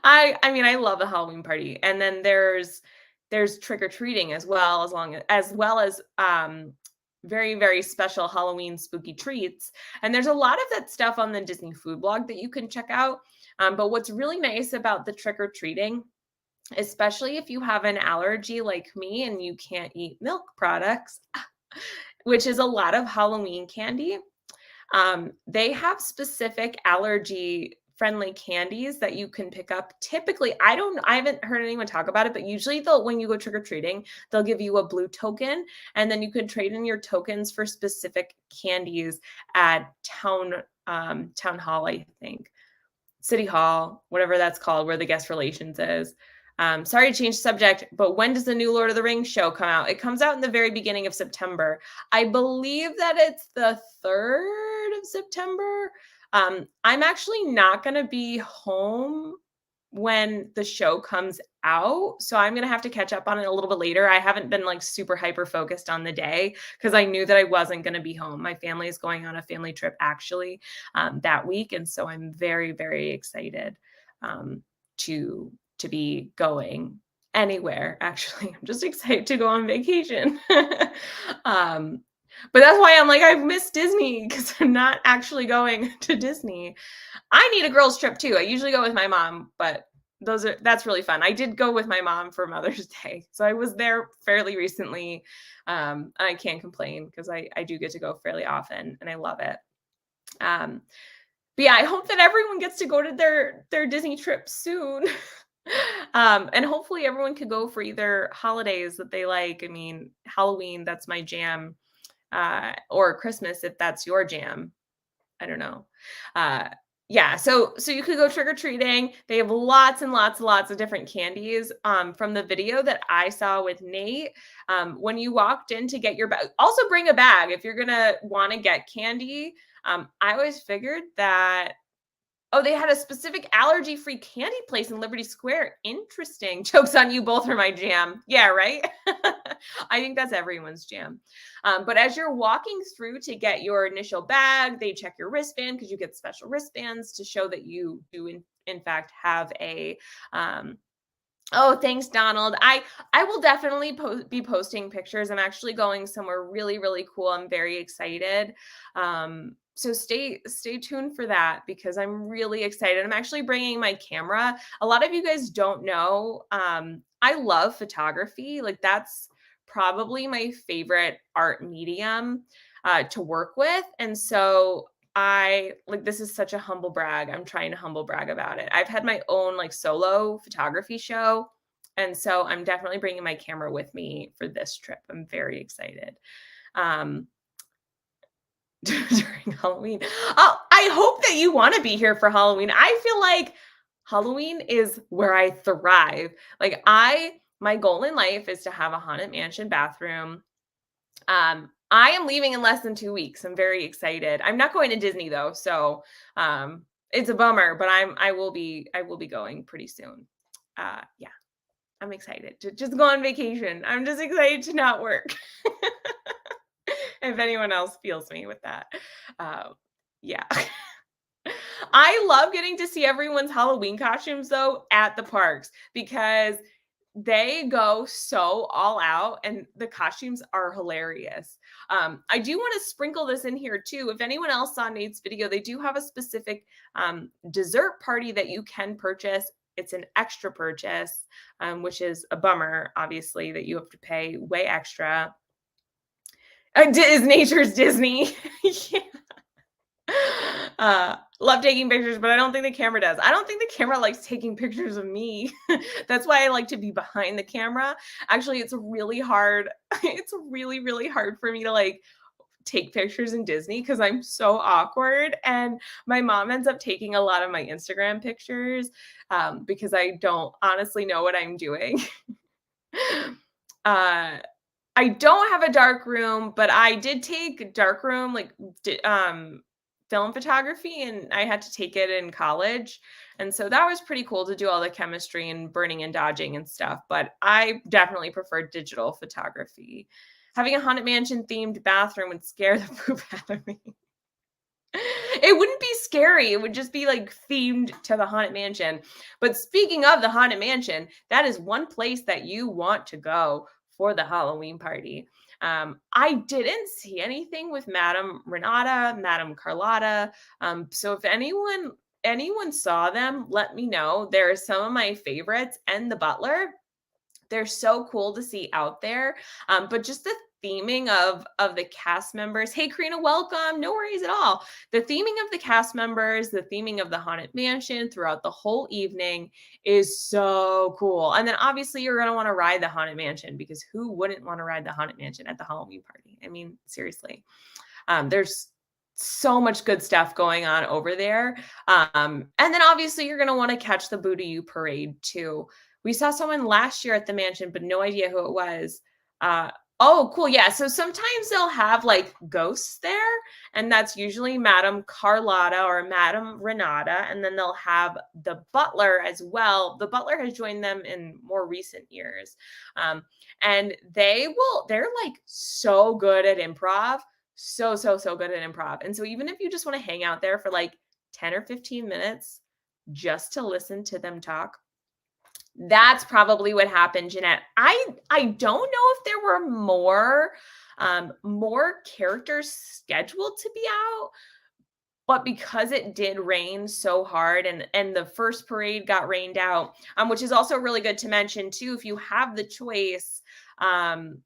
I mean, I love the Halloween party. And then there's There's trick or treating as well as very, very special Halloween spooky treats. And there's a lot of that stuff on the Disney food blog that you can check out. But what's really nice about the trick or treating, especially if you have an allergy like me and you can't eat milk products, which is a lot of Halloween candy, they have specific allergy friendly candies that you can pick up. Typically, I haven't heard anyone talk about it, but usually when you go trick or treating, they'll give you a blue token and then you can trade in your tokens for specific candies at town hall, I think. City Hall, whatever that's called, where the guest relations is. Sorry to change subject, but when does the new Lord of the Rings show come out? It comes out in the very beginning of September. I believe that it's the 3rd of September. I'm actually not going to be home when the show comes out. So I'm going to have to catch up on it a little bit later. I haven't been like super hyper focused on the day because I knew that I wasn't going to be home. My family is going on a family trip actually that week. And so I'm very, very excited to be going anywhere. Actually, I'm just excited to go on vacation. But that's why I'm like, I've missed Disney because I'm not actually going to Disney. I need a girls trip too. I usually go with my mom, but that's really fun. I did go with my mom for Mother's Day. So I was there fairly recently. I can't complain because I do get to go fairly often and I love it. But yeah, I hope that everyone gets to go to their Disney trip soon. And hopefully everyone could go for either holidays that they like. I mean, Halloween, that's my jam. Or Christmas, if that's your jam. I don't know. Yeah, so you could go trick or treating. They have lots and lots and lots of different candies. From the video that I saw with Nate, when you walked in to get your bag, also bring a bag if you're gonna want to get candy. I always figured that. Oh, they had a specific allergy-free candy place in Liberty Square. Interesting. Jokes on you, both are my jam. Yeah, right? I think that's everyone's jam. But as you're walking through to get your initial bag, they check your wristband because you get special wristbands to show that you do in fact have a oh, thanks, Donald. I will definitely be posting pictures. I'm actually going somewhere really, really cool. I'm very excited. So stay tuned for that because I'm really excited. I'm actually bringing my camera. A lot of you guys don't know. I love photography. Like that's probably my favorite art medium to work with, and so I like this is such a humble brag. I'm trying to humble brag about it. I've had my own like solo photography show. And so I'm definitely bringing my camera with me for this trip. I'm very excited. During Halloween. Oh, I hope that you want to be here for Halloween. I feel like Halloween is where I thrive. Like my goal in life is to have a haunted mansion bathroom. I am leaving in less than 2 weeks. I'm very excited. I'm not going to Disney though, so it's a bummer, but I will be going pretty soon. Yeah, I'm excited to just go on vacation. I'm just excited to not work. If anyone else feels me with that, yeah. I love getting to see everyone's Halloween costumes though at the parks because they go so all out and the costumes are hilarious. I do want to sprinkle this in here too. If anyone else saw Nate's video, they do have a specific dessert party that you can purchase. It's an extra purchase, which is a bummer, obviously, that you have to pay way extra. Is Nature's Disney. Yeah. Love taking pictures, but I don't think the camera does. I don't think the camera likes taking pictures of me. That's why I like to be behind the camera. Actually, it's really hard. It's really, really hard for me to like take pictures in Disney because I'm so awkward. And my mom ends up taking a lot of my Instagram pictures because I don't honestly know what I'm doing. I don't have a dark room, but I did take dark room, like film photography, and I had to take it in college. And so that was pretty cool to do all the chemistry and burning and dodging and stuff. But I definitely prefer digital photography. Having a haunted mansion themed bathroom would scare the poop out of me. It wouldn't be scary. It would just be like themed to the Haunted Mansion. But speaking of the Haunted Mansion, that is one place that you want to go for the Halloween party. I didn't see anything with Madame Renata, Madame Carlotta. So if anyone saw them, let me know. They're some of my favorites, and the butler. They're so cool to see out there. But just the theming of the cast members. Hey, Karina, welcome. No worries at all. The theming of the cast members, the theming of the Haunted Mansion throughout the whole evening is so cool. And then obviously you're going to want to ride the Haunted Mansion, because who wouldn't want to ride the Haunted Mansion at the Halloween party? I mean, seriously. There's so much good stuff going on over there. And then obviously you're going to want to catch the Boo to You parade too. We saw someone last year at the mansion, but no idea who it was. Uh, oh, cool. Yeah. So sometimes they'll have like ghosts there, and that's usually Madame Carlotta or Madame Renata. And then they'll have the butler as well. The butler has joined them in more recent years. And they're like so good at improv, so good at improv. And so even if you just want to hang out there for like 10 or 15 minutes just to listen to them talk, that's probably what happened, Jeanette. I don't know if there were more characters scheduled to be out, but because it did rain so hard, and the first parade got rained out, which is also really good to mention too. Um,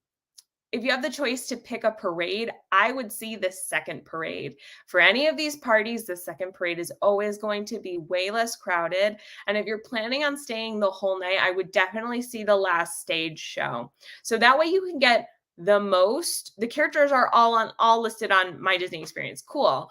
if you have the choice to pick a parade, I would see the second parade. For any of these parties, the second parade is always going to be way less crowded. And if you're planning on staying the whole night, I would definitely see the last stage show. So that way you can get the characters are all listed on My Disney Experience. Cool.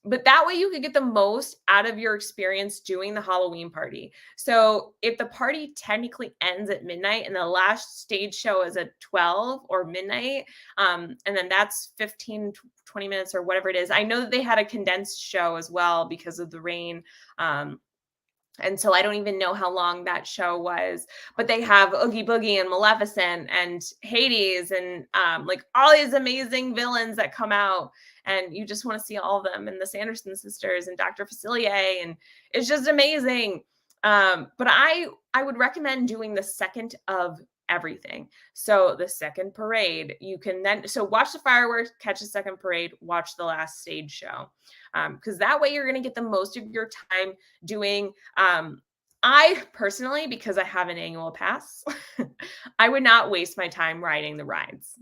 But that way you could get the most out of your experience doing the Halloween party. So if the party technically ends at midnight and the last stage show is at 12 or midnight, and then that's 15, 20 minutes or whatever it is. I know that they had a condensed show as well because of the rain. And so I don't even know how long that show was, but they have Oogie Boogie and Maleficent and Hades and like all these amazing villains that come out, and you just want to see all of them, and the Sanderson sisters and Dr. Facilier, and it's just amazing. But I would recommend doing the second of everything. So the second parade, you can then watch the fireworks, catch the second parade, watch the last stage show, because that way you're going to get the most of your time doing. I personally, because I have an annual pass, I would not waste my time riding the rides.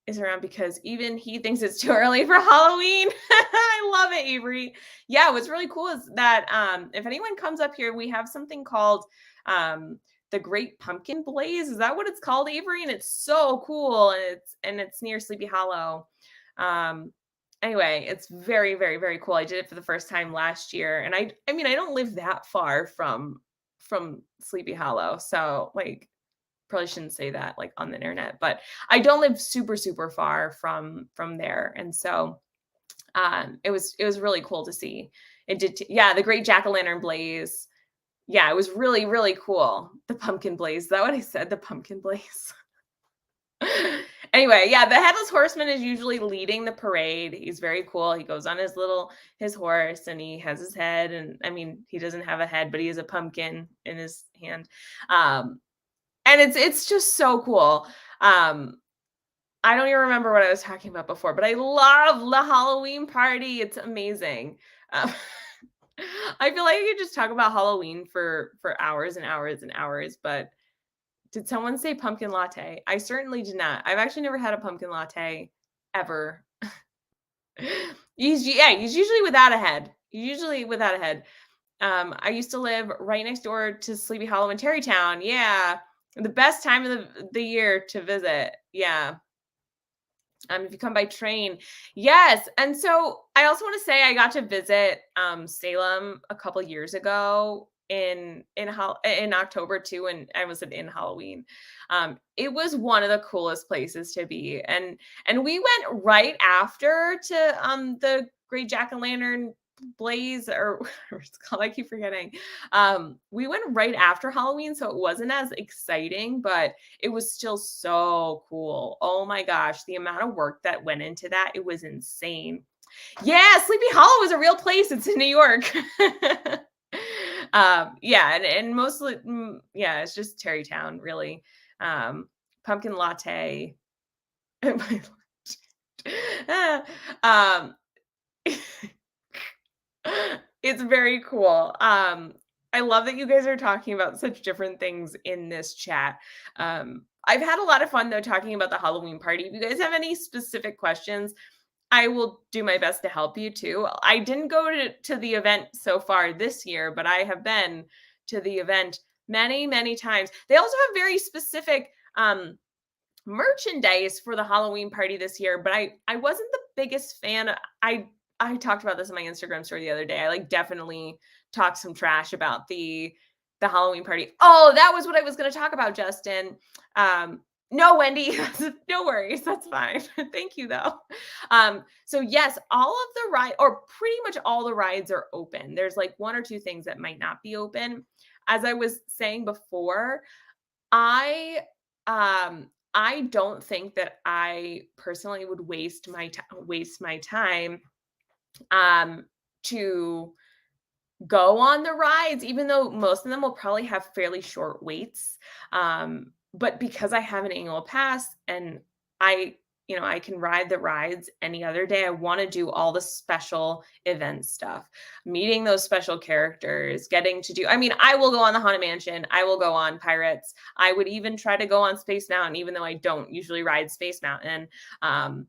Is around because even he thinks it's too early for Halloween. I love it, Avery. Yeah, what's really cool is that if anyone comes up here, we have something called the Great Pumpkin Blaze. Is that what it's called, Avery? And it's so cool, and it's near Sleepy Hollow. Anyway, it's very, very, very cool. I did it for the first time last year, and I mean, I don't live that far from Sleepy Hollow, so like probably shouldn't say that like on the internet, but I don't live super, super far from there, and so it was really cool to see. It did, yeah, the Great Jack-o'-lantern Blaze. Yeah, it was really, really cool. The pumpkin blaze. Is that what I said? The pumpkin blaze. Anyway, yeah, the headless horseman is usually leading the parade. He's very cool. He goes on his horse, and he has his head, and I mean, he doesn't have a head, but he has a pumpkin in his hand. And it's just so cool. I don't even remember what I was talking about before, but I love the Halloween party. It's amazing. I feel like I could just talk about Halloween for hours and hours and hours, but did someone say pumpkin latte? I certainly did not. I've actually never had a pumpkin latte ever. He's usually without a head. Usually without a head. I used to live right next door to Sleepy Hollow in Terrytown. Yeah. The best time of the year to visit. Yeah. If you come by train. Yes. And so I also want to say I got to visit Salem a couple years ago in October too, and I was in Halloween. It was one of the coolest places to be. And we went right after to the Great Jack-o'-lantern Blaze, or whatever it's called. I keep forgetting. We went right after Halloween, so it wasn't as exciting, but it was still so cool. Oh my gosh, the amount of work that went into that, it was insane. Yeah, Sleepy Hollow is a real place. It's in New York. Yeah, and mostly, yeah, it's just Terrytown, really. Um, Pumpkin latte. um, it's very cool. I love that you guys are talking about such different things in this chat. I've had a lot of fun though talking about the Halloween party. If you guys have any specific questions, I will do my best to help you too. I didn't go to the event so far this year, but I have been to the event many, many times. They also have very specific merchandise for the Halloween party this year, but I wasn't the biggest fan. I talked about this in my Instagram story the other day. I like definitely talked some trash about the Halloween party. Oh, that was what I was going to talk about, Justin. No, Wendy, no worries. That's fine. Thank you though. So yes, all of the ride or pretty much all the rides are open. There's like one or two things that might not be open. As I was saying before, I I don't think that I personally would waste my time um to go on the rides, even though most of them will probably have fairly short waits. But because I have an annual pass and I, I can ride the rides any other day, I want to do all the special event stuff, meeting those special characters, getting to do, I mean, I will go on the Haunted Mansion, I will go on Pirates, I would even try to go on Space Mountain, even though I don't usually ride Space Mountain. Um,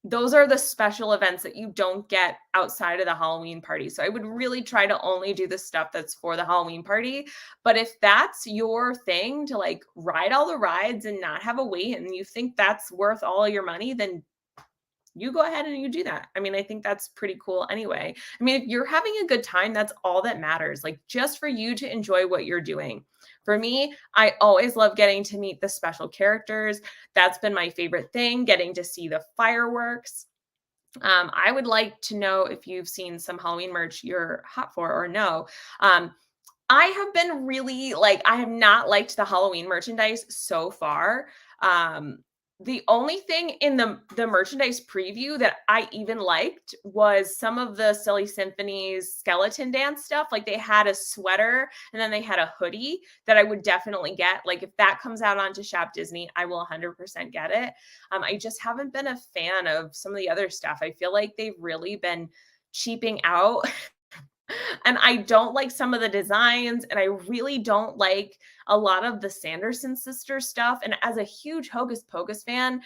those are the special events that you don't get outside of the Halloween party. So I would really try to only do the stuff that's for the Halloween party. But if that's your thing to like ride all the rides and not have a wait and you think that's worth all your money, then you go ahead and you do that. I mean, I think that's pretty cool anyway. I mean, if you're having a good time, that's all that matters. Like just for you to enjoy what you're doing. For me, I always love getting to meet the special characters. That's been my favorite thing, getting to see the fireworks. I would like to know if you've seen some Halloween merch you're hot for or no. Um, I have been really like I have not liked the Halloween merchandise so far. Um, the only thing in the merchandise preview that I even liked was some of the Silly Symphony's skeleton dance stuff. Like they had a sweater and then they had a hoodie that I would definitely get. Like if that comes out onto Shop Disney, I will 100% get it. I just haven't been a fan of some of the other stuff. I feel like they've really been cheaping out and I don't like some of the designs, and I really don't like a lot of the Sanderson sisters stuff. And as a huge Hocus Pocus fan,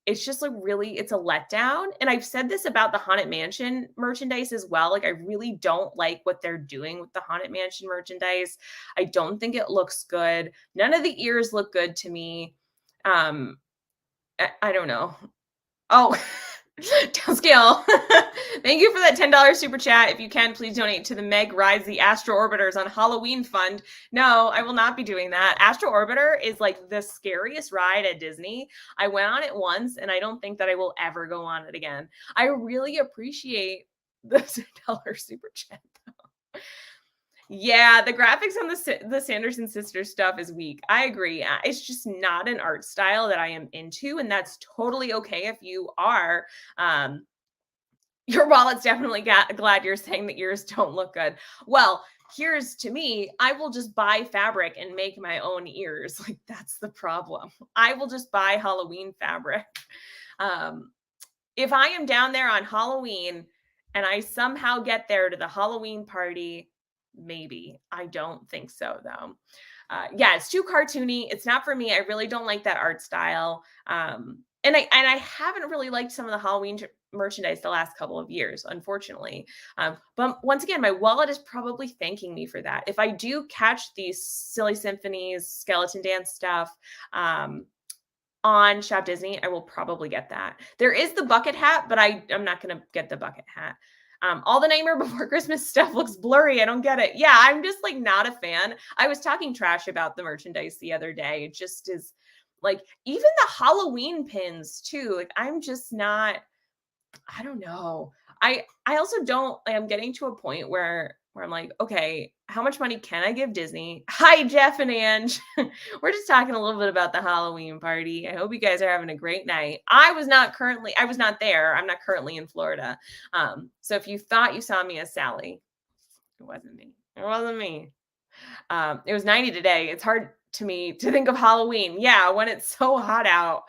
it's just like really, it's a letdown. And I've said this about the Haunted Mansion merchandise as well. Like, I really don't like what they're doing with the Haunted Mansion merchandise. I don't think it looks good. None of the ears look good to me. I don't know. Oh, downscale. Thank you for that $10 super chat. If you can, please donate to the Meg Rides the Astro Orbiters on Halloween Fund. No, I will not be doing that. Astro Orbiter is like the scariest ride at Disney. I went on it once and I don't think that I will ever go on it again. I really appreciate the $10 super chat. Yeah, the graphics on the Sanderson sisters stuff is weak. I agree. It's just not an art style that I am into, and that's totally okay if you are. Um, your wallet's definitely glad you're saying that yours don't look good. Well, here's to me, I will just buy fabric and make my own ears. Like that's the problem. I will just buy Halloween fabric. Um, if I am down there on Halloween and I somehow get there to the Halloween party, maybe. I don't think so though. Yeah, it's too cartoony. It's not for me. I really don't like that art style. And I haven't really liked some of the Halloween merchandise the last couple of years, unfortunately. But once again, my wallet is probably thanking me for that. If I do catch these Silly Symphonies, skeleton dance stuff, on Shop Disney, I will probably get that. There is the bucket hat, but I'm not going to get the bucket hat. All the Nightmare Before Christmas stuff looks blurry. I don't get it. Yeah, I'm just like not a fan. I was talking trash about the merchandise the other day. It just is like even the Halloween pins too. Like I'm just not, I don't know. I also don't like I'm getting to a point where where I'm like, okay, how much money can I give Disney? Hi, Jeff and Ange. We're just talking a little bit about the Halloween party. I hope you guys are having a great night. I was not there. I'm not currently in Florida. So if you thought you saw me as Sally, it wasn't me. It wasn't me. It was 90 today. It's hard to me to think of Halloween. Yeah, when it's so hot out.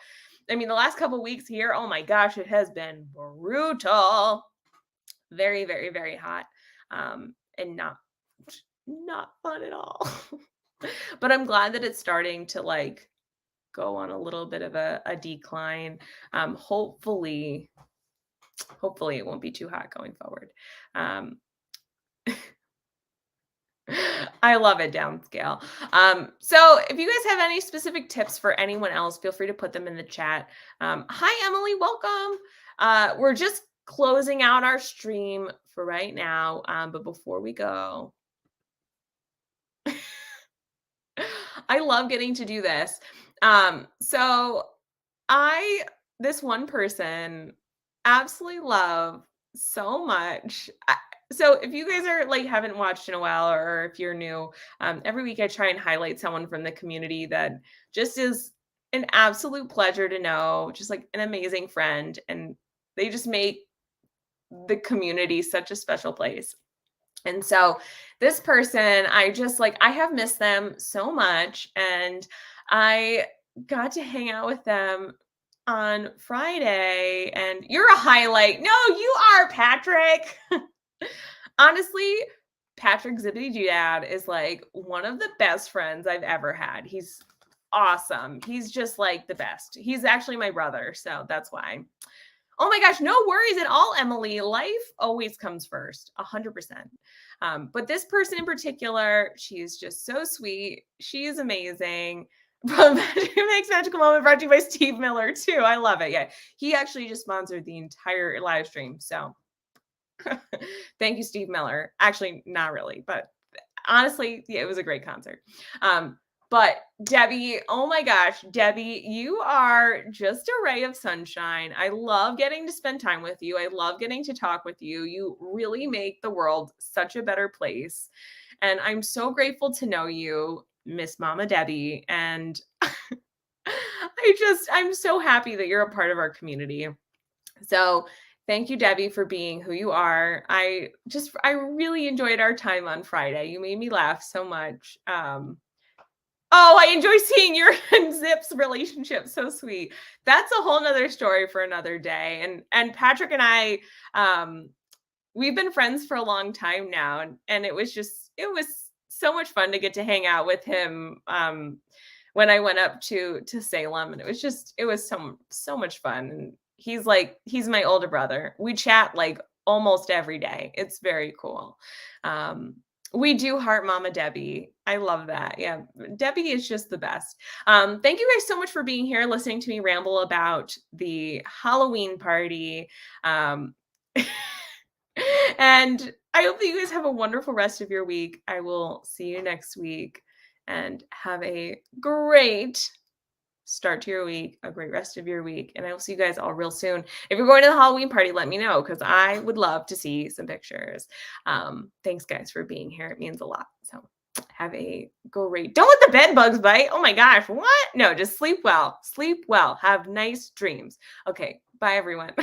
I mean, the last couple weeks here, oh my gosh, it has been brutal. Very, very, very hot. And not fun at all. But I'm glad that it's starting to like go on a little bit of a decline. Hopefully, hopefully it won't be too hot going forward. Um, I love it downscale. So if you guys have any specific tips for anyone else, feel free to put them in the chat. Hi, Emily, welcome. We're just closing out our stream for right now. But before we go, I love getting to do this. So I, this one person, absolutely love so much. So if you guys are like haven't watched in a while, or if you're new, every week I try and highlight someone from the community that just is an absolute pleasure to know, just like an amazing friend, and they just make the community such a special place. And so this person, I just like, I have missed them so much. And I got to hang out with them on Friday, and you're a highlight. No, you are, Patrick. Honestly, Patrick Zippity Doodad is like one of the best friends I've ever had. He's awesome. He's just like the best. He's actually my brother. So that's why. Oh my gosh, no worries at all, Emily. Life always comes first, 100%. But this person in particular, she's just so sweet. She is amazing. Makes Magical Moment brought to you by Steve Miller, too. I love it. Yeah, he actually just sponsored the entire live stream. So thank you, Steve Miller. Actually, not really, but honestly, yeah, it was a great concert. But Debbie, oh my gosh, Debbie, you are just a ray of sunshine. I love getting to spend time with you. I love getting to talk with you. You really make the world such a better place. And I'm so grateful to know you, Miss Mama Debbie. And I'm so happy that you're a part of our community. So thank you, Debbie, for being who you are. I really enjoyed our time on Friday. You made me laugh so much. Oh, I enjoy seeing your and Zip's relationship. So sweet. That's a whole nother story for another day. And Patrick and I, we've been friends for a long time now. And it was so much fun to get to hang out with him when I went up to Salem. And it was so much fun. And he's my older brother. We chat like almost every day. It's very cool. We do heart Mama Debbie. I love that. Yeah, Debbie is just the best. Thank you guys so much for being here, listening to me ramble about the Halloween party. And I hope that you guys have a wonderful rest of your week. I will see you next week, and have a great start to your week, a great rest of your week, and I will see you guys all real soon. If you're going to the Halloween party, let me know, because I would love to see some pictures. Thanks, guys, for being here. It means a lot. So have a great, don't let the bed bugs bite. Oh my gosh, what? No, just sleep well. Sleep well. Have nice dreams. Okay, bye, everyone.